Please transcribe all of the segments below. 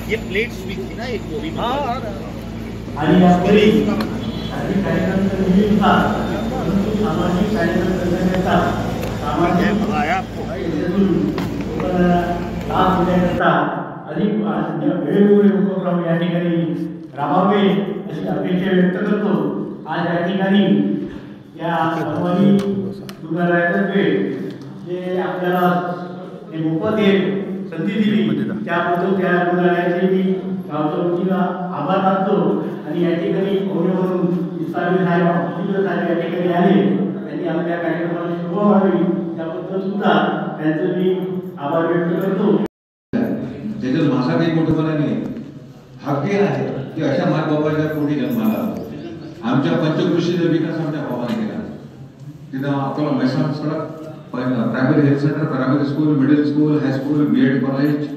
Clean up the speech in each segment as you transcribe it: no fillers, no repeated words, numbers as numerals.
ये प्लेट्स भी थी ना एक वो भी। हाँ आणि यापुढे सामाजिक कार्यक्रम निमित्त सामाजिक कार्यक्रम करण्याकरता सामाजिक भगाया आपको लाभ देण्याकरता अधिक वेगवेगळे उपक्रम या ठिकाणी राबवावे अशी अपेक्षा व्यक्त करतो। आज या ठिकाणी या परभणी रुग्णालयातर्फे जे आपल्याला मोफत हे संधी दिली त्याबद्दल त्या रुग्णालयाचे मी गावच्या वतीनं आभार मानतो। आणि या ठिकाणी पाहुणे म्हणून इस्लामी साहेब या ठिकाणी आले, त्यांनी आपल्या कार्यक्रमाला शोभा व्हावी त्याबद्दल सुद्धा त्यांचं मी आभार व्यक्त करतो। त्याच्यात माझा काही मोठेपणा नाही, भाग्य आहे की अशा मायबापाच्या पोटी जन्माला आमच्या पंचकृषीचा विकास आमच्या भावाने केला। तिथं आपल्याला मैसाण सडक primary health centre, primary school, middle school, high school, B Ed college,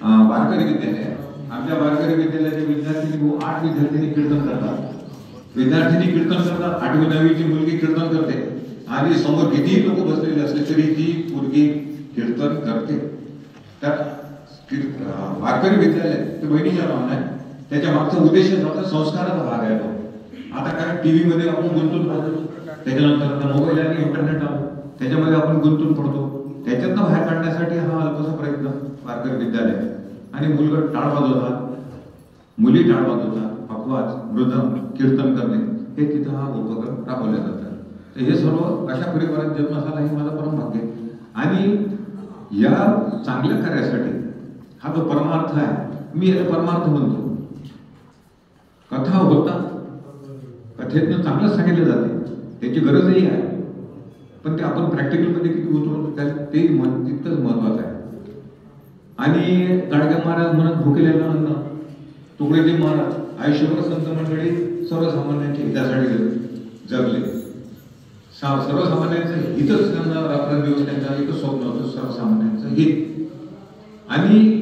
Warkari विद्यालय। आमच्या वारकरी विद्यालयाचे विद्यार्थी 8 विद्यार्थी कीर्तन करतात, विद्यार्थिनी कीर्तन करतात। 8वी 9वीची मुलगी कीर्तन करते आणि समोर कितीही लोक बसलेले असले तरी ती मुलगी कीर्तन करते। तर वारकरी विद्यालय ते बहिणीच्या नावाने आहे, त्याच्या मागचा उद्देश होता संस्काराचा भाग आहे तो। आता कारण टीव्ही मध्ये आपण गुंतून पडतो, त्याच्यानंतर मोबाईल आणि इंटरनेट आलं त्याच्यामध्ये आपण गुंतून पडतो, त्याच्यातनं बाहेर काढण्यासाठी हा अल्पसा प्रयत्न वारकरी विद्यालय। आणि मुलगा टाळ वाजवतात, मुली टाळ वाजवतात, अपवाद, मृदंग, कीर्तन करणे हे तिथं हा उपक्रम राबवला जातात। तर हे सर्व अशा परिवारात जन्म झाला हे माझं परम भाग्य आहे। आणि या चांगल्या कार्यासाठी हा जो परमार्थ आहे, मी याला परमार्थ म्हणतो। कथा होता, कथेतनं चांगलं सांगितलं जाते, त्याची गरजही आहे, पण ते आपण प्रॅक्टिकलमध्ये किती उतरवतो ते तितकंच महत्वाचं आहे। आणि गाडगे महाराज म्हणत भुकेलेलं अन्न तुकडेजी महाराज आयुष्यभर संत मंडळी सर्वसामान्यांच्या हितासाठी जगले। सर्वसामान्यांचं हितच त्यांना रात्रंदिवस त्यांच्या एकच स्वप्न होतं, सर्वसामान्यांचं हित। आणि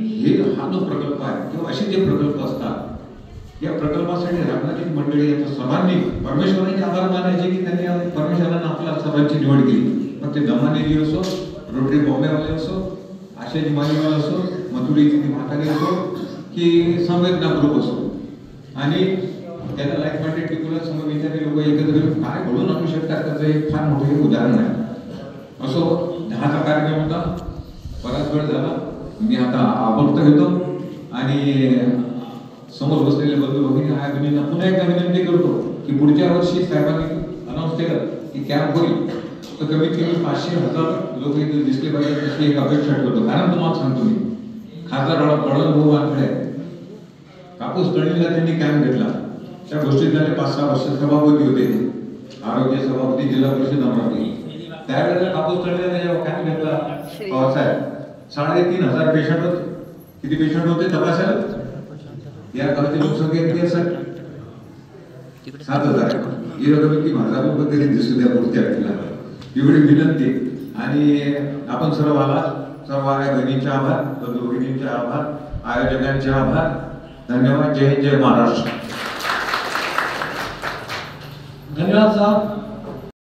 हा जो प्रकल्प आहे किंवा असे जे प्रकल्प असतात, या प्रकल्पासाठी राजनैतिक मंडळी यांच्या सर्वांनी परमेश्वराचे आभार मानायचे की त्यांनी परमेश्वरानं आपल्या सर्वांची निवड केली। मग ते दमानेजी असो, रोटरी बॉम्बेवाले असो, आशाजी मालीवाला असो, मथुरीची म्हातारी असो की संवेदना ग्रुप असो, आणि त्यांना लाईक माइंडेड पीपल समोर विचारले लोक एकत्र येऊन काय घडून आणू शकतात त्याचं एक फार मोठे उदाहरण आहे। असो 10चा कार्यक्रम होता, बराच वेळ झाला, मी आता आवर्त घेतो आणि समोर बसलेले बंधू भगिनी आया बहिणींना पुन्हा एकदा विनंती करतो की पुढच्या वर्षी साहेबांनी अनाऊन्स केलं की कॅम्प होईल तर कमीत कमी 500-1000 लोक इथे दिसले पाहिजे अशी एक अपेक्षा ठेवतो। कारण तुम्हाला सांगतो मी, खासदार बळवंत वानखडे कापूस तळणीला त्यांनी कॅम्प घेतला, त्या गोष्टीत झाले 5-6 वर्ष सभापती होते, आरोग्य सभापती, जिल्हा परिषद अमरावती। त्यावेळेला कापूस तळणीला जेव्हा कॅम्प घेतला पवारसाहेब, 3500 पेशंट होते। किती पेशंट होते तपासायला? या गावाची लोकसंख्या किती असेल? 7000। ही रक्कम की माझा लोक तरी दिसू द्या पुढच्या व्यक्तीला, एवढी विनंती। आणि आपण सर्व आला, सर्व आया बहिणींचे आभार, बंधू भगिनींचे आभार, आयोजकांचे आभार, धन्यवाद। जय हिंद, जय महाराष्ट्र। धन्यवाद साहब।